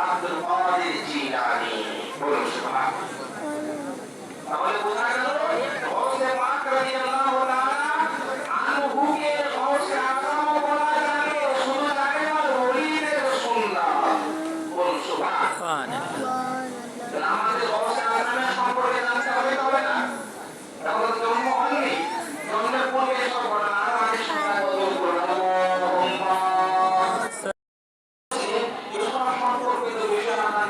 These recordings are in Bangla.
আব্দুল কাদের জিলানী। বলুন সুবহানাল্লাহ। তাহলে বোঝা গেল গৌসে পাক রাদিয়াল্লাহু তাআলা আনহুকে গৌসে আযম বলা যাবে, শুধু জানে না ওলিদের সুন্নাত। বলুন সুবহানাল্লাহ। আমাদের গৌসে আযমের সম্পর্কে জানতে হবে তবে না, তখন জন্ম হয়নি, জন্মের পূর্বে সব ঘটনা আমাদের শোনা বদল করুন। আল্লাহুম্মা এসব সম্পর্কিত বিষয় আমরা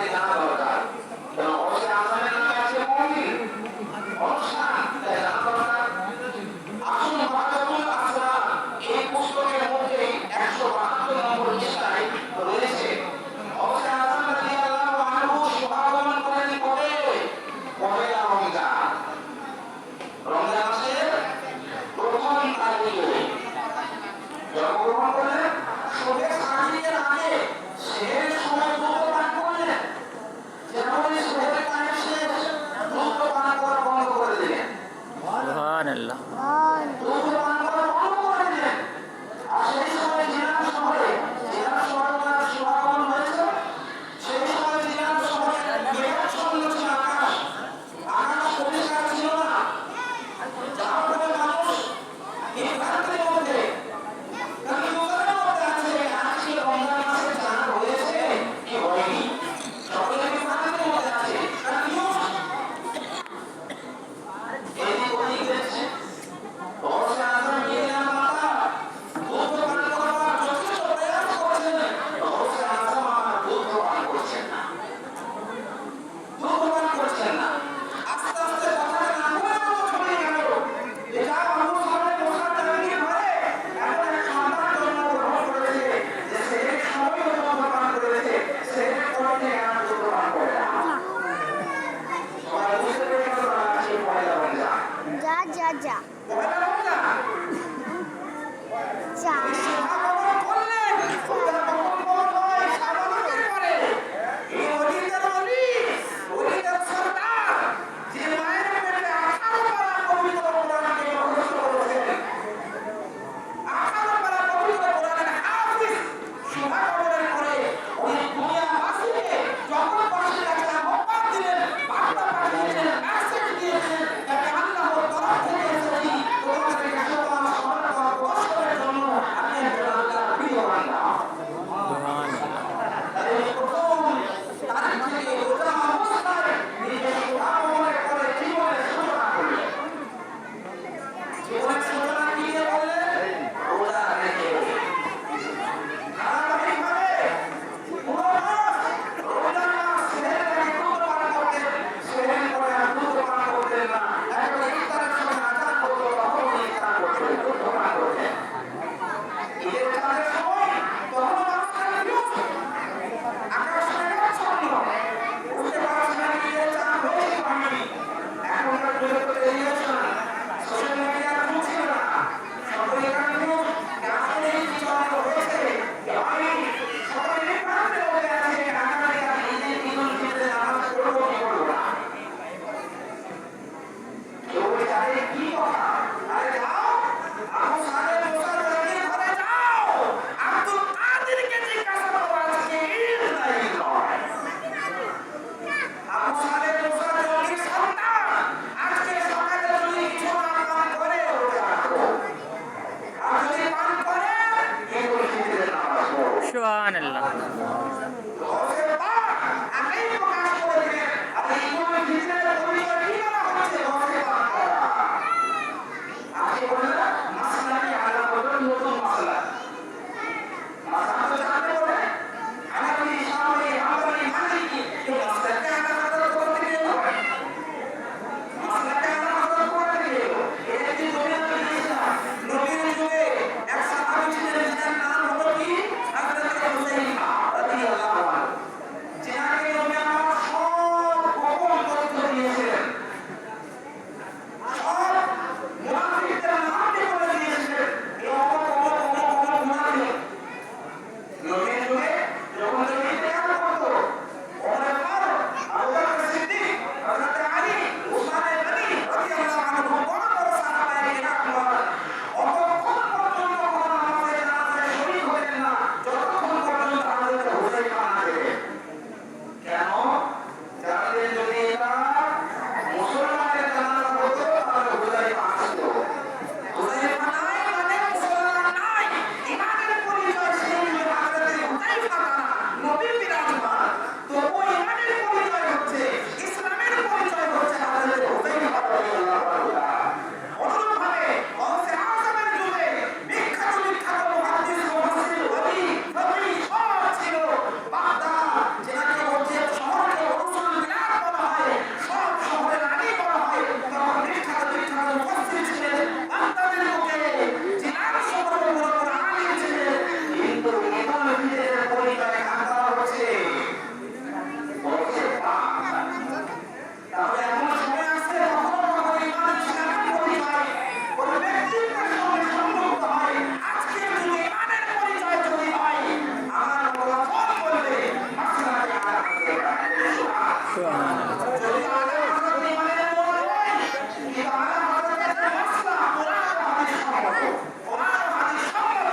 যদি আলেম হযরত ইমামের মন হয়, কিন্তু আলেম হযরতের যে মাসলা, কোরআন ও হাদিস সম্মত, কোরআন ও হাদিস সম্মত,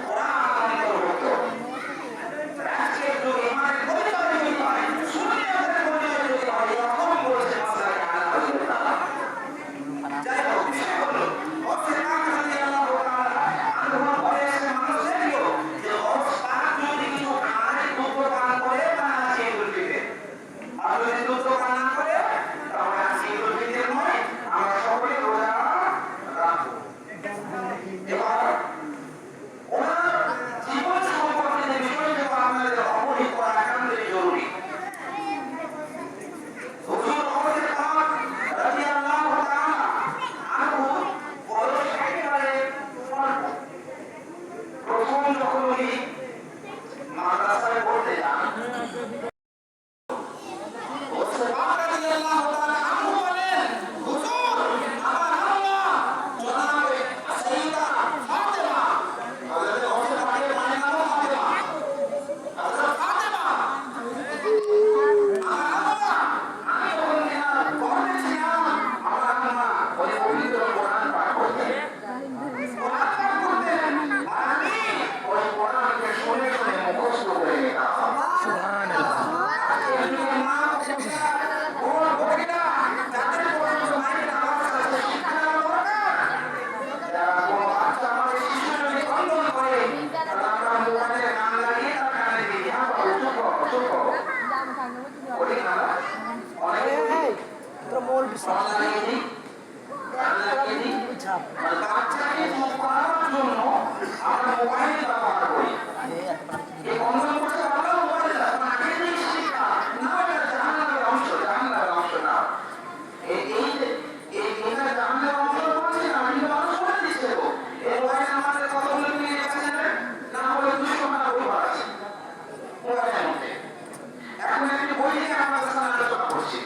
কোরআন অন্তর্ভুক্ত। আজকের যুগে ইমানের পরিচয় যদি হয়, সুন্নিয়তের পরিচয় যদি হয়, এরকম বলেছে মাসলাকে আলা রাদিয়াল্লাহু তাআলা। যাই হোক, বিষয় হলো গৌসে পাক রাদিয়াল্লাহু তাআলা আনহু বলেছেন মানুষেরও যে গৌস পাক যদি কিছু খায়, দুধ পান করে, তা আছে ঈদুল ফিতর। আর যদি দুধ পান না করে, তাহলে আছে ঈদুল ফিতর নয়, আমরা সকলে রোজা রাখবো। এবার ওনার জীবন সম্পর্কে যে বিষয়গুলো আপনাদের অবহিত করা একান্তই জরুরি। হুজুর গৌসে পাক রাদিয়াল্লাহু তাআলা আনহু বয়স একেবারে অল্প। প্রথম যখন উনি মাদ্রাসায় পড়তে যান, গৌসে পাক রাদিয়াল্লাহু তাআলা আনহু বলেন, হুজুর আমার আম্মা জনাবে সাইয়্যিদা ফাতেমা, হযরত গৌসে পাকের মায়ের নামও ফাতেমা, হযরত ফাতেমা, আমার আম্মা, আমি যখন এনার গর্ভে ছিলাম, আমার আম্মা ওই পবিত্র কোরআন পাঠ করতেন। কোরআন পাঠ করতেন, আর আমি ওই কোরআনকে শুনে শুনে মুখস্থ করে নিতাম। আজকের যুগের মা বোনেরা, বোন ভগিনা, যাদের পর্যন্ত মায়ের আওয়াজ আছে, শিক্ষা দেওয়া দরকার। যারা কোনো বাচ্চা আমাদের শিশু যদি ক্রন্দন করে, তাহলে আমরা মোবাইলে গান লাগিয়ে তার কানে দিই, হ্যাঁ বাবু চুপ করো, চুপ করো। বলি না, অনেকে গান লাগিয়ে দিই, গান লাগিয়ে দিই। আর বাচ্চাকে চুপ করানোর জন্য আমরা মোবাইল ব্যবহার করি। এই ক্রন্দন করতে পারলেও মোবাইল এখন আগে থেকে শিক্ষা না, এটা জাহান্নামের অংশ, জাহান্নামের অংশ না। এই যে এটা জাহান্নামের অংশ বলছি না, কিন্তু মানুষ বলে দিচ্ছে তো এই মোবাইলে আমাদের কতগুলো মিলে গেছে জানেন? না হলে 200 বই আছে মোবাইলের মধ্যে। এখন একটি বই নিয়ে আমরা আলোচনা করছি,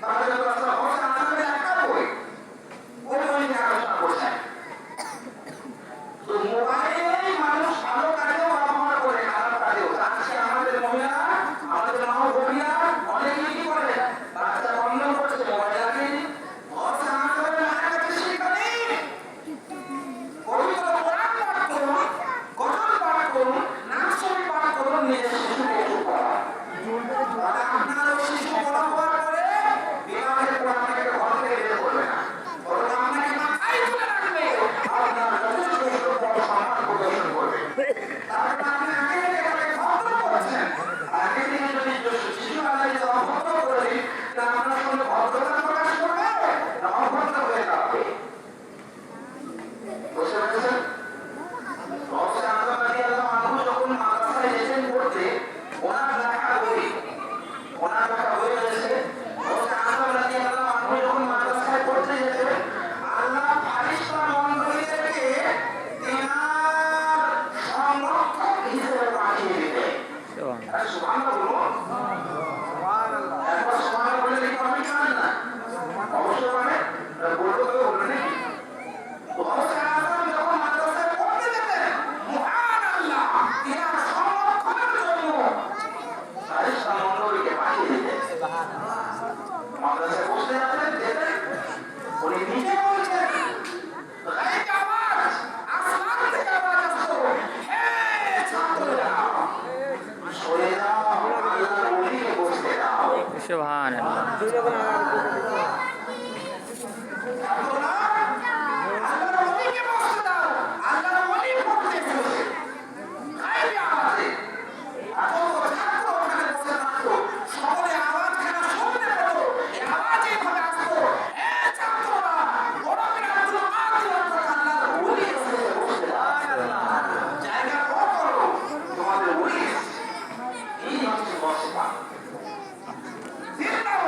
তাহলে একটা বই, ওই বই নিয়ে আলোচনা করছেন। তো মোবাইলেই মানুষ ভালো কাজেও ব্যবহার করে, খারাপ কাজেও। আজকে আমাদের মহিলারা, আমাদের মা বোনেরা অনেকেই কি করে, বাচ্চা ক্রন্দন করছে, মোবাইল লাগিয়ে দিই। ঘরে আমাদের মায়ের কাছে শিক্ষা নেই। পবিত্র কোরআন পাঠ করুন, গজল পাঠ করুন, নাচ ছবি পাঠ করুন, নিজের শিশুকে চুপ করান। তাহলে আপনার ওই শিশু বড় হওয়ার পরে বিবাহের পর আপনাকে ঘর থেকে বের করবে না, বরং আপনাকে মাথায় তুলে রাখবে, আপনার যথেষ্ট বড় সম্মান প্রদর্শন করবে। তারপরে আপনি আগে থেকে তাকে ভদ্র করছেন, আগে থেকে যদি শিশুবেলায় যদি অভদ্র করে দিন, তাহলে আপনার সঙ্গে ভদ্রতা প্রকাশ করবে না অভদ্র হয়ে যাবে। বুঝতে পেরেছেন? গৌসে আযম রাদিয়াল্লাহু আনহু যখন মাদ্রাসায় যেতেন পড়তে, ওনার লেখা বই রয়েছে। গৌসে আযম রাদিয়াল্লাহু আনহু যখন মাদ্রাসায় পড়তে যেতেন, আল্লাহ ফারিস্তা মণ্ডলীদেরকে তিনার সংরক্ষক হিসেবে পাঠিয়ে দিতেন। সুবহানাল্লাহ বলুন। একবার সুবহানাল্লাহ বলে লিখতে হবে কি না? অবশ্যই মানে বলবো তো বলবেন নাকি? গৌসে আযম যখন মাদ্রাসায় পড়তে যেতেন, সুবহানাল্লাহ, তিনার সংরক্ষণের জন্য ফারিস্তা মণ্ডলীকে পাঠিয়ে দিতেন। মাদ্রাসায় বসতে যাচ্ছেন, যেতেন, উনি নিজে বলছেন, গায়েব আওয়াজ, আসমান থেকে আওয়াজ আসতো, হে ছাত্ররা, সরে যাও, আল্লাহর ওলিকে বসতে দাও। সুবহানাল্লাহ। ছাত্ররা, আল্লাহর ওলিকে বসতে দাও, আল্লাহর ওলি পড়তেছে। গায়েব আওয়াজে এত ছাত্র ওখানে বসে থাকতো, সকলে আওয়াজখানা শুনতে পেত, এই আওয়াজ এইভাবে আসতো, হে ছাত্ররা, বড় করে আব্দুল কাদের অর্থাৎ আল্লাহর ওলি এসেছে, বসতে দাও। জায়গা করো, তোমাদের ওলি এসেছে। এই হচ্ছে গৌসে পাক। জিন্দাবাদ।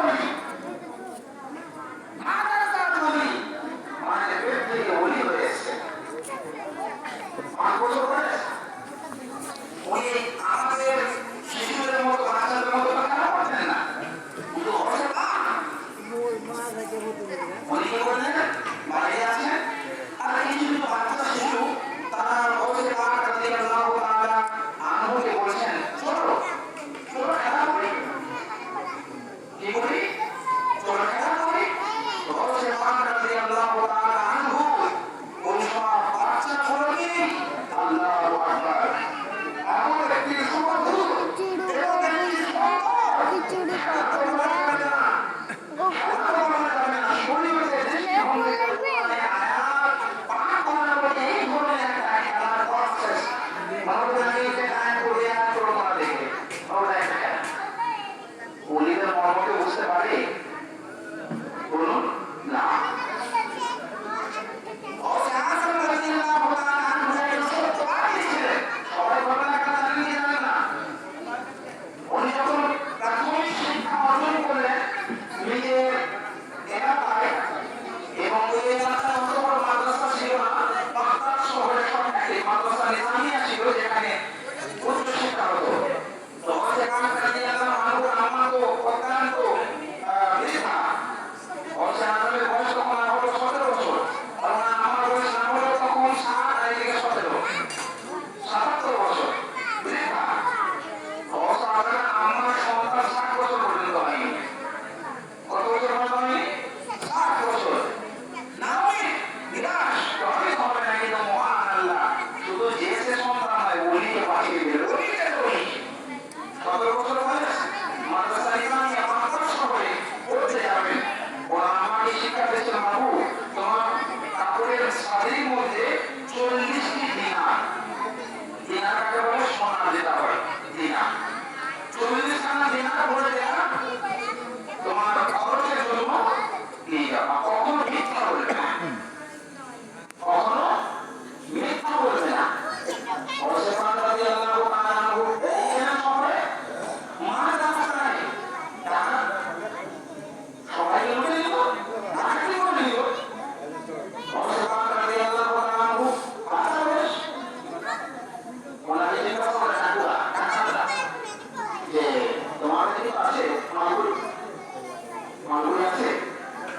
তোমাদের কি আছে মালগুলো মালগুলো আছে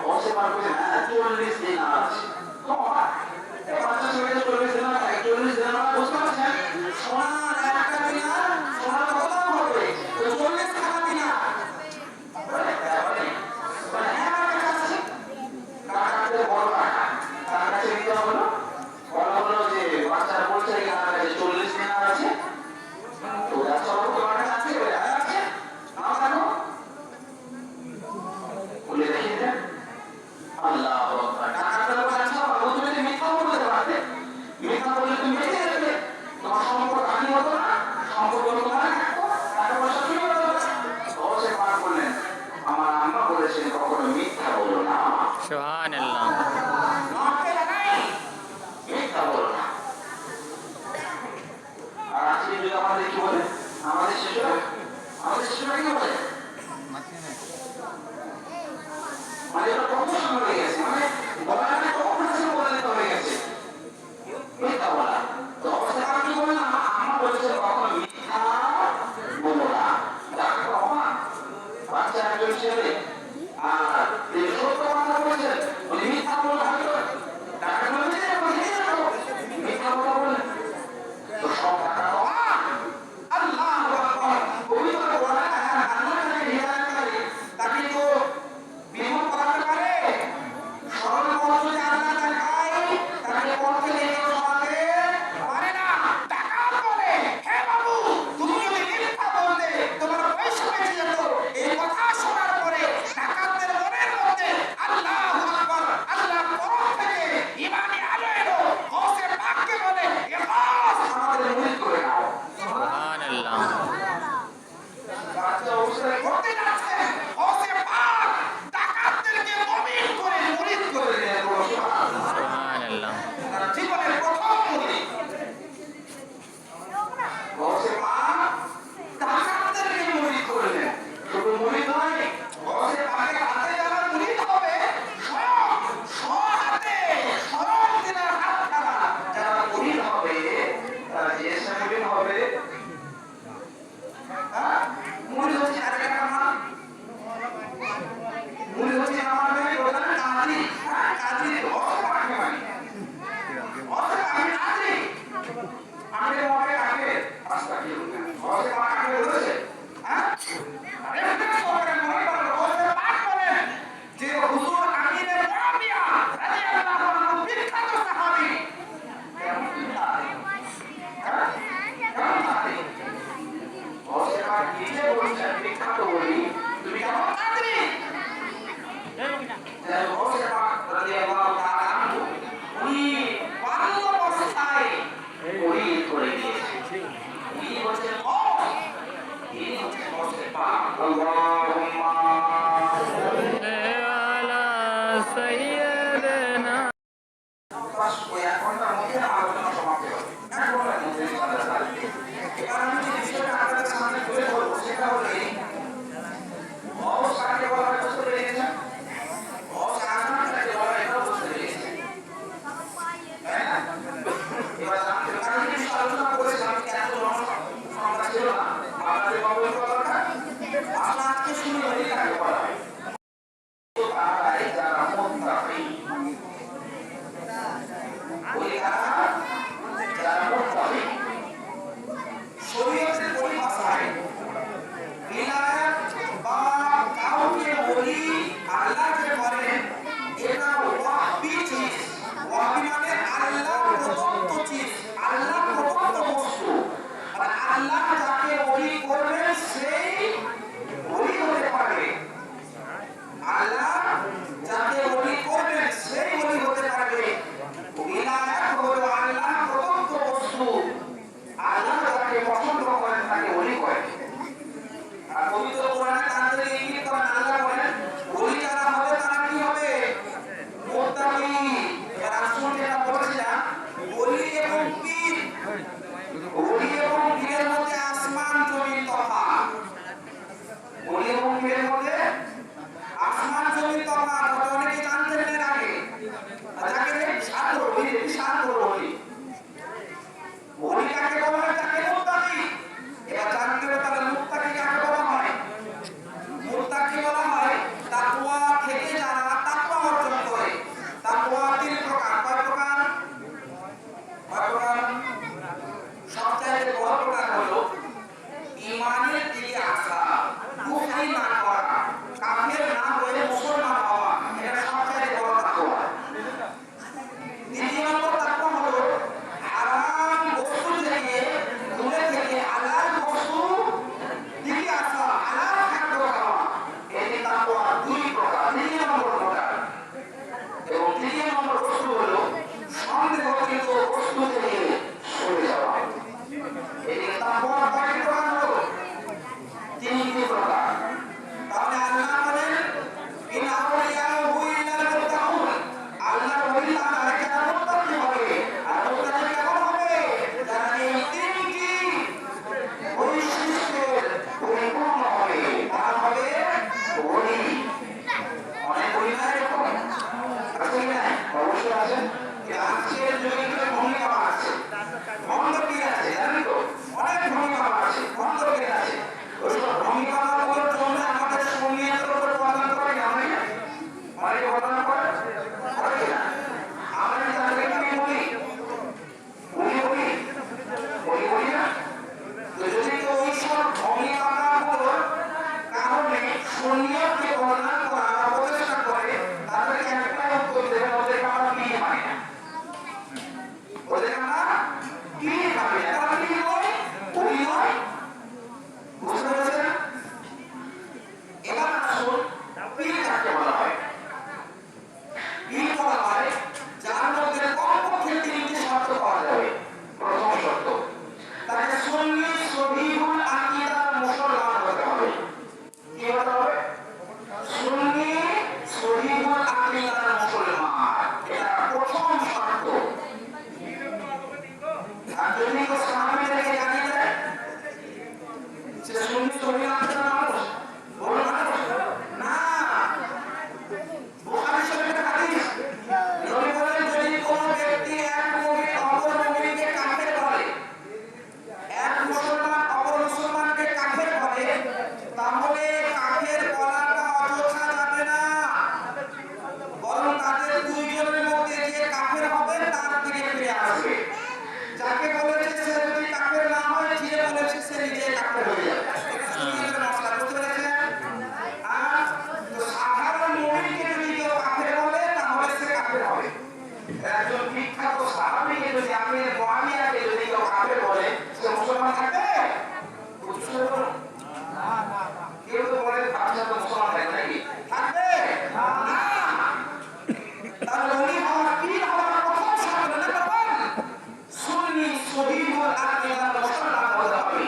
অবশ্যই মাল করে না 40 দিন আছে তোমার এই বাচ্চা ছেলে 40 দিন না 40 দিন না বুঝতে পারছেন সোনা একটা দিনা সোনা কত হবে তো 40 টাকা দিনা বলে হ্যাঁ আমার কাছে টাকাতে বড় টাকা তার কাছে দিতে হলো বলা হলো যে বাচ্চারা বলছে কি আমার কাছে 40 দিন আছে তো আচ্ছা তোমার কাছে আছে বলে আছে না জানো বলে দেখি আল্লাহ টাকা পেলে আচ্ছা বাবু তুমি যদি মিথ্যা বলতে পারতে মিথ্যা বললে তুমি বেঁচে যাবে তোমার সম্পর্ক হানি হতো না সম্পর্ক তোমার থাকতো টাকা পয়সা তুমি হতো অবশ্যই পাঠ করলেন আমার আম্মা বলেছেন কখনো মিথ্যা বলো না সুবহানাল্লাহ মিথ্যা বলো না আর আজকে যদি আমাদের কি বলে আমাদের শিশুরা কি বলে মানে এটা কত সময় হয়ে গেছে মানে বলাটা কখন ছিল বলে দিতে হয়ে গেছে মিথ্যা বলা তো অবশ্যই আর কি বলে না আম্মা বলেছে কখনো মিথ্যা বলো না ডাক্তার বাবা বাচ্চা একজন ছেলে আর তিনি সত্য কথা বলেছেন উনি মিথ্যা বলে হয়তো ডাক্তার বলেছে মিথ্যা কথা বলে তো সব টাকা আল্লাহ আকবার পবিত্র কোরআনে আল্লাহ তাকে হিদায়াত করে তাকে তো বিমুখ করাতে পারে সরল পথ যদি আল্লাহ দেখায় তাকে পথে নিয়ে যাওয়াতে পারে না টাকার বলে হে বাবু তুমি যদি মিথ্যা বলতে তোমার পয়সা বেঁচে যেত এই কথা শোনার পরে ডাকাতদের মনের মধ্যে আল্লাহু আকবার আল্লাহর তরফ থেকে ঈমানি আলো এলো গৌসে পাককে বলে এ গাছ আমাদের মুরিদ করে নাও সুবহানাল্লাহ বাচ্চা উসরে করতে যাচ্ছে গৌসে পাক ডাকাতদেরকে মুমিন করে মুরিদ করে দেয় সুবহানাল্লাহ সুবহানাল্লাহ জীবনের প্রথম মুরিদ গৌসে পাক ডাকাতদেরকে মুরিদ করে দেয় শুধু মুরিদ নয় গৌসে পাকের হাতে যারা মুরিদ হবে হাতে সরল দিনের হাত ছাড়া যারা মুরিদ হবে তারা যে মুরিদ হবে মুরিদ হচ্ছে আর একটা নাম মুরিদ হচ্ছে আমার নামে প্রধান কাজী কাজী গৌসে পাককে মানে গৌসে পাক কাজী আমি মনে রাখে রাস্তা কি গৌসে পাক কাকে বলেছে হ্যাঁ রেফারেন্স করে মনে করো গৌসে পাক বলেন যে হুজুর আমিরে মুআবিয়া রাদিয়াল্লাহু আনহু বিখ্যাত সাহাবী কেমন তারিখ গৌসে পাক নিজে বলছেন বিখ্যাত বলি তুমি কেমন কাজী গৌসে পাক রাদিয়াল্লাহু তাআলা আনহু উনি বাল্য অবস্থায় মুরিদ করে দিয়েছেন ইনি হচ্ছেন গৌসে পাক আল্লাহুম্মা আলা সাইয়্যিদিনা বাস ওই 1 ঘন্টার মধ্যে আলোচনা সমাপ্ত হবে 1 ঘন্টার মধ্যে ইনশাআল্লাহ এবার আমি যে বিষয়টা আপনাদের সামনে তুলে ধরবো সেটা হলো এই গৌস কাকে বলা হয় বুঝতে পেরেছেন গৌস আজম কাকে বলা হয় এটাও বুঝতে পেরেছেন তাই না এবার জানতে কারণ এই বিষয়ে আলোচনা করেছিলাম যে এত জনসংখ্যা ছিল না আপনাদের কবল করা দরকার আমরা আজকে শুনি ওই কাকে বলা হয় তো তারাই যারা মুত্তাকি ওই যারা মুত্তাকি শরীয়তের পরিভাষায় বিলায়াত বা কাউকে বলি আল্লাহকে বলেন এটা ওয়াহবি চিজ ওয়াহবি মানে আল্লাহ প্রদত্ত চিজ আল্লাহ প্রদত্ত বস্তু আর আল্লাহ যাকে বলি করবেন সেই বলি হতে পারবে সুন্নিয়তকে কল্যাণ করা প্রচেষ্টা করে তাদেরকে একটাই উত্তর দেবেন, ওদেরকে আমরা পীর মানি না, ওদেরকে আমরা পীর মানি না। তারা পীর নয়, ওলি নয়, বুঝতে পেরেছেন? এবার আসুন পীর কাকে বলা হয়। পীর বলা হয় যার মধ্যে কমপক্ষে তিনটি শর্ত পাওয়া যাবে। প্রথম শর্ত, তাকে সুন্নি সহিহুল আকীদার মুসলমান হতে হবে। কি হতে হবে? সুন্নি সহিহুল আকীদার মুসলমান, এটা প্রথম শর্ত। আর যদি কেউ সাহাবীদেরকে জানিয়ে দেয় সে সুন্নি সহিহুল আকীদার মানুষ, বলুন মানুষ না। বুখারী শরীফের হাদিস, নবী বলেন যদি কোনো ব্যক্তি এক মুমিন অপর মুমিনকে কাফের বলে, এক মুসলমান অপর মুসলমানকে কাফের বলে, তাহলে কাফের বলাটা অযথা যাবে না, বরং তাদের দুইজনের মধ্যে যে কাফের হবে তার দিকে ফিরে আসবে। যাকে বলেছে সে যদি কাফের না হয়, যে বলেছে সে নিজে কাফের হয়ে যাবে। এটা সুন্নিয়তের মশলা, বুঝতে পেরেছেন? আর তো সাধারণ মুমিনকে যদি কেউ কাফের বলে তাহলে সে কাফের হবে। একজন বিখ্যাত সাহাবীকে যদি আপনি মুআবিয়াকে যদি কেউ কাফের বলে সে মুসলমান থাকবে? বুঝতে পারুন না, না, না। কেউ তো বলে আপনি তো মুসলমান থাকবে নাকি? থাকবে না। তাহলে ওলি হওয়ার পীর হওয়ার প্রথম শর্ত নাম্বার 1, সুন্নি সহিহুল আকীদার মুসলমান হতে হবে।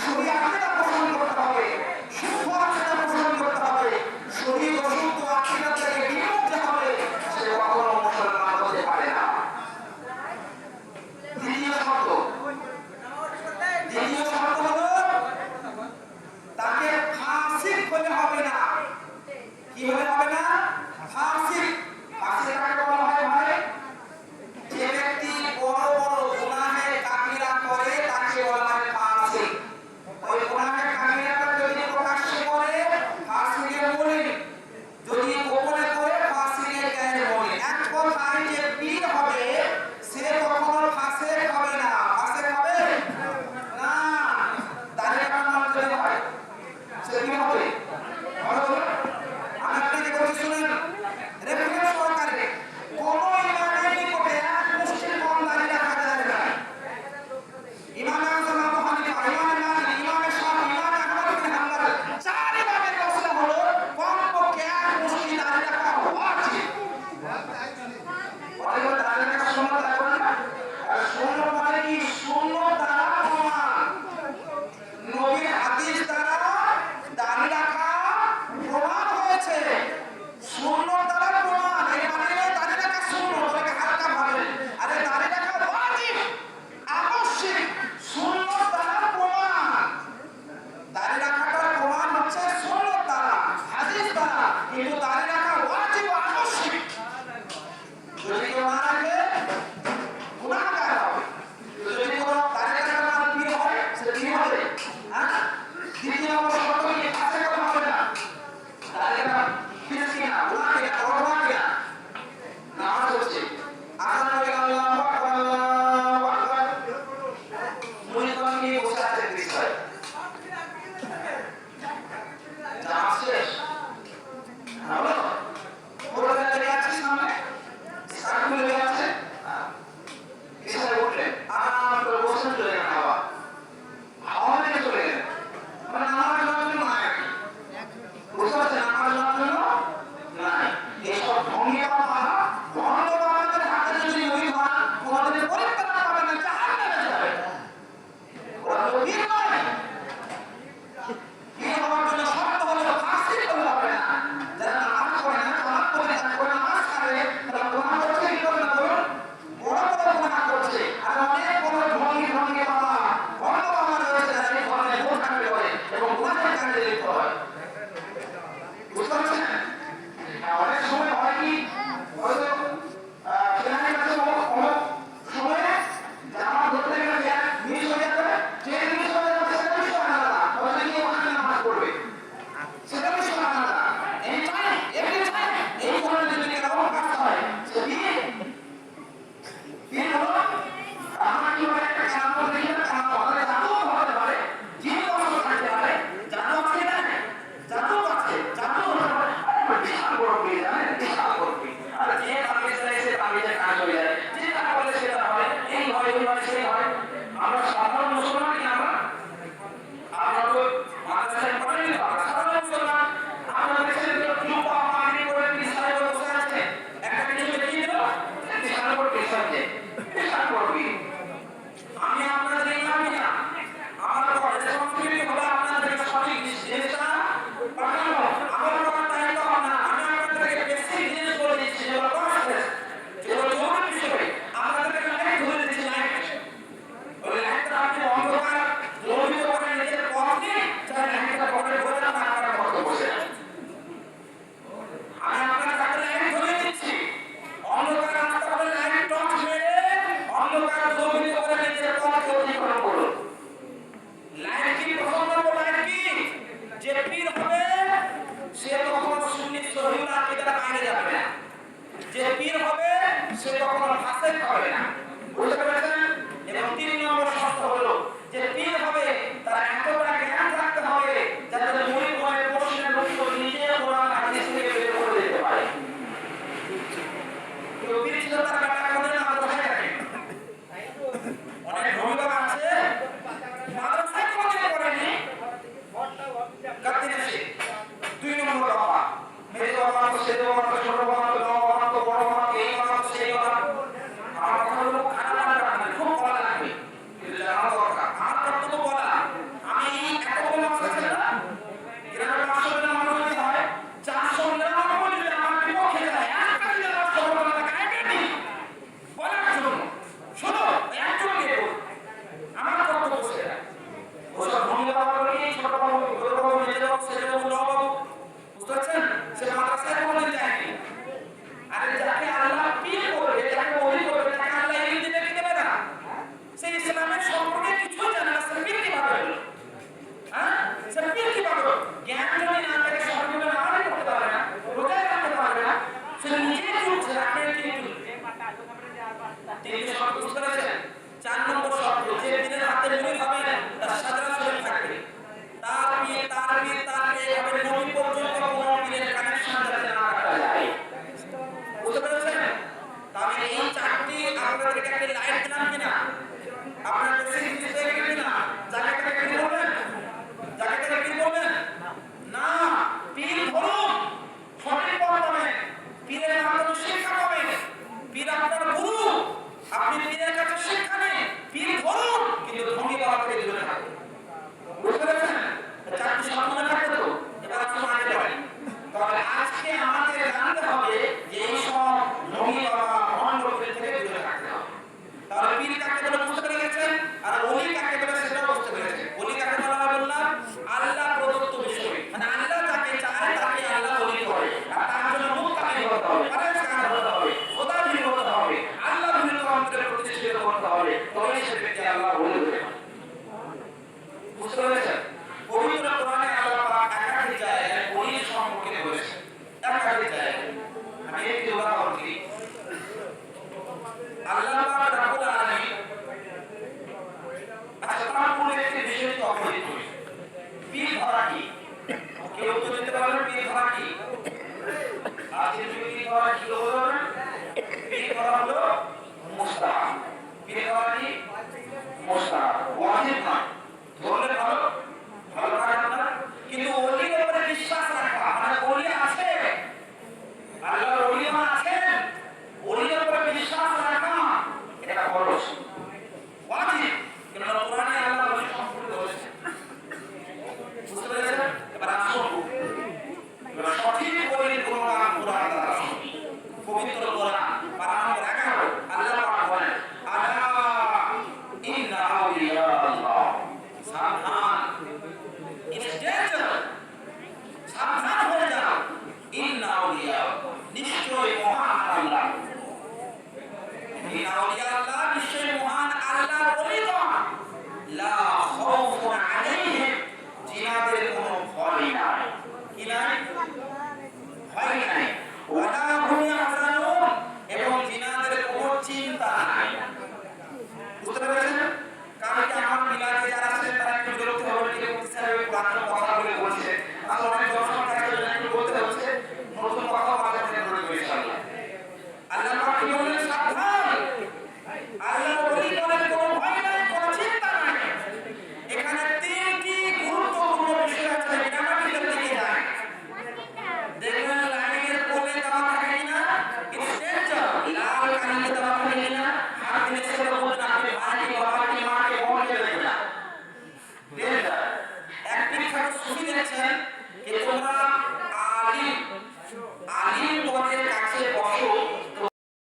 সহি আকীদা পোষণ করতে হবে, শুদ্ধ আকীদা পোষণ করতে হবে, সহি ও শুদ্ধ আকীদা থেকে বিমুখ যে হবে সে কখনো মুসলমান হতে পারে না। দ্বিতীয় শর্ত হলো তাকে ফাসিক হলে হবে না। কি হলে হবে না? ফাসিক। ফাসিক কাকে বলা হয় ভাই? যে ব্যক্তি বড় বড় গুনাহে কাবিরা করে তাকে বলা হয় ফাসিক। ওই গুনাহে কাবিরাটা যদি প্রকাশ্যে করে ফাসিকের মুনির, যদি গোপনে করে ফাসিকের গায়ের মুনির। এক কথায় যে পীর হবে সে কখনো ফাসিক হবে না। ফাসিক হবে না। দাঁড়িয়ে কান্না যদি হয় সে কি হবে? আমি আপনাকে বলছি শুনুন, রেফারেন্স সহকারে কোন ইমামের নিকটে এক মুষ্টি কম দাঁড়িয়ে রাখা যাবে না। ইমাম আযম আবু হানিফা, ইমাম মালিক, ইমাম শাফি, ইমাম আহমদ বিন হাম্বল, চার ইমামের মাসলা হলো কমপক্ষে এক মুষ্টি দাঁড়িয়ে রাখা ওয়াজিব। বলে দাঁড়িয়ে রাখা সুন্নাত লাগবে না। আর সুন্নাত মানে কি? সুন্নাত দ্বারা প্রমাণ, নবীর হাদিস দ্বারা দাঁড়িয়ে রাখা প্রমাণ হয়েছে। সুন্নাত দ্বারা প্রমাণ, এই মানে দাঁড়িয়ে রাখা সুন্নাত, ওটাকে হালকা ভাবেন। আরে দাঁড়িয়ে রাখা ওয়াজিব, আবশ্যক। সুন্নাত দ্বারা প্রমাণ, দাঁড়িয়ে রাখাটার প্রমাণ হচ্ছে সুন্নাত দ্বারা, হাদিস দ্বারা। কিন্তু